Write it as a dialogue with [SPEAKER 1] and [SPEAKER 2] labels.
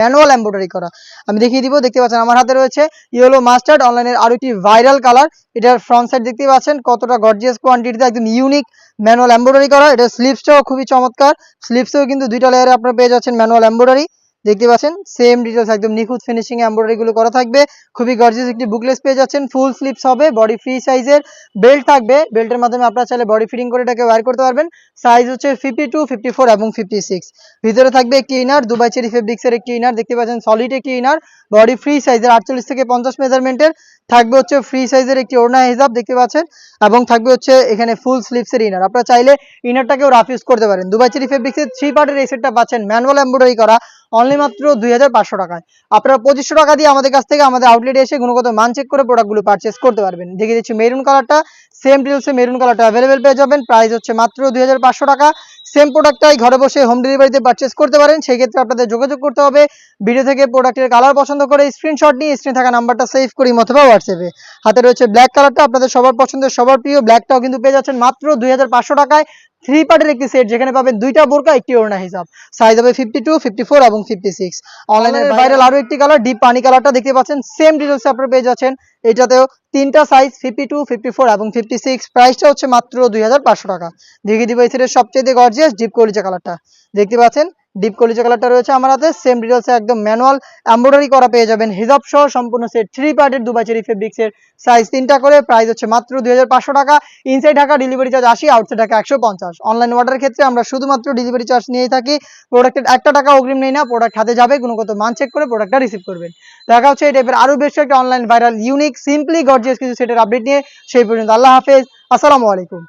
[SPEAKER 1] Manual embroidery করা। আমি দেখিয়ে দিব, দেখতে পাচ্ছেন আমার হাতে রয়েছে ইয়েলো মাস্টার্ড, অনলাইনের আরো একটি ভাইরাল কালার। এটার ফ্রন্ট সাইড দেখতে পাচ্ছেন কতটা গর্জিয়াস কোয়ান্টিটিতে একদম ইউনিক ম্যানুয়াল এমব্রয়ডারি করা। এটা স্লিভসটাও খুবই চমৎকার, স্লিভসেও কিন্তু দুইটা লেয়ারে আপনারা পেয়ে যাচ্ছেন ম্যানুয়াল এমব্রয়ডারি। দেখতে পাচ্ছেন সেম ডিটেলস একদম নিখুঁত ফিনিশিং এ এমব্রয়ডারি গুলো করা থাকবে। খুবই গর্জিয়াস একটি বুকলেস পেয়ে যাচ্ছেন, ফুল স্লিভস হবে, বডি ফ্রি সাইজের বেল্ট থাকবে। বেল্টের মাধ্যমে আপনারা চাইলে বডি ফিটিং করে এটাকে ওয়্যার করতে পারবেন। সাইজ হচ্ছে 52, 54 এবং 56। ভিতরে থাকবে একটি ইনার, দুবাই চেরি ফেব্রিক্স এর একটি ইনার, দেখতে পাচ্ছেন সলিড একটি ইনার, বডি ফ্রি সাইজের 48 থেকে 50 মেজারমেন্টের। থাকবে হচ্ছে ফ্রি সাইজের একটি ওড়না হিজাব দেখতে পাচ্ছেন, এবং থাকবে হচ্ছে এখানে ফুল স্লিভস এর ইনার। আপনারা চাইলে ইনারটাকেও রাফ ইউজ করতে পারেন। দুবাই চেরি ফেব্রিক্স এর 3 পার্টের এই সেটটা পাচ্ছেন ম্যানুয়াল এমব্রয়ডারি করা অনলি মাত্র 2500 টাকায়। আপনারা 2500 টাকা দিয়ে আমাদের কাছ থেকে আমাদের আউটলেটে এসে গুণগত মান চেক করে প্রোডাক্টগুলো পারচেজ করতে পারবেন। দেখিয়ে দিচ্ছি মেরুন কালারটা, সেম ডিটেলসে মেরুন কালারটা অ্যাভেলেবেল পেয়ে যাবেন। প্রাইস হচ্ছে মাত্র 2500 টাকা। সেম প্রোডাক্টটাই ঘরে বসে হোম ডেলিভারিতে পারচেজ করতে পারেন। সেই ক্ষেত্রে আপনাদের যোগাযোগ করতে হবে ভিডিও থেকে প্রোডাক্টের কালার পছন্দ করে স্ক্রিনশট নিয়ে স্ক্রিনে থাকা নাম্বারটা সেভ করি অথবা হোয়াটসঅ্যাপে। হাতে রয়েছে ব্ল্যাক কালারটা, আপনাদের সবার পছন্দের সবার প্রিয় ব্ল্যাকটাও কিন্তু পেয়ে যাচ্ছেন মাত্র 2500 টাকায়। 3 পার্টের একটি সেট যেখানে পাবেন দুইটা বোরকা একটি ওড়না হিসাব। সাইজ হবে 52, 54 এবং 56। অনলাইনের ভাইরাল আরো একটি কালার ডিপ পানি কালারটা দেখতে পাচ্ছেন, সেম ডিটেইলসে আপনারা পেয়ে যাচ্ছেন। এটাতেও তিনটা সাইজ 52, 54 এবং 56। প্রাইসটা হচ্ছে মাত্র 2500 টাকা। দেখিয়ে দিব এই সেটের সবচেয়ে গর্জিয়াস ডিপ কলিজা কালারটা, দেখতে পাচ্ছেন ডিপ কলিজা কালারটা রয়েছে আমার হাতে। সেম ডিটেইলসে একদম ম্যানুয়াল এমব্রয়ডারি করা পেয়ে যাবেন হিজাব সহ সম্পূর্ণ সেট 3 পার্টের দুবাই চেরি ফেব্রিক্স এর। সাইজ 3টা করে, প্রাইস হচ্ছে মাত্র 2500 টাকা। Inside Dhaka delivery charge 80, outside Dhaka 150। Online অর্ডারের ক্ষেত্রে আমরা শুধুমাত্র ডেলিভারি চার্জ নিয়েই থাকি। প্রোডাক্টের 1 টাকা অগ্রিম নেই না, প্রোডাক্ট হাতে যাবে, গুণগত মান চেক করে প্রোডাক্টটা রিসিভ করবেন। দেখা হচ্ছে এই টাইপের আরো বেশ একটা online viral unique simply gorgeous কিছু সেটের আপডেট নিয়ে। সেই পর্যন্ত আল্লাহ হাফেজ, আসসালামু আলাইকুম।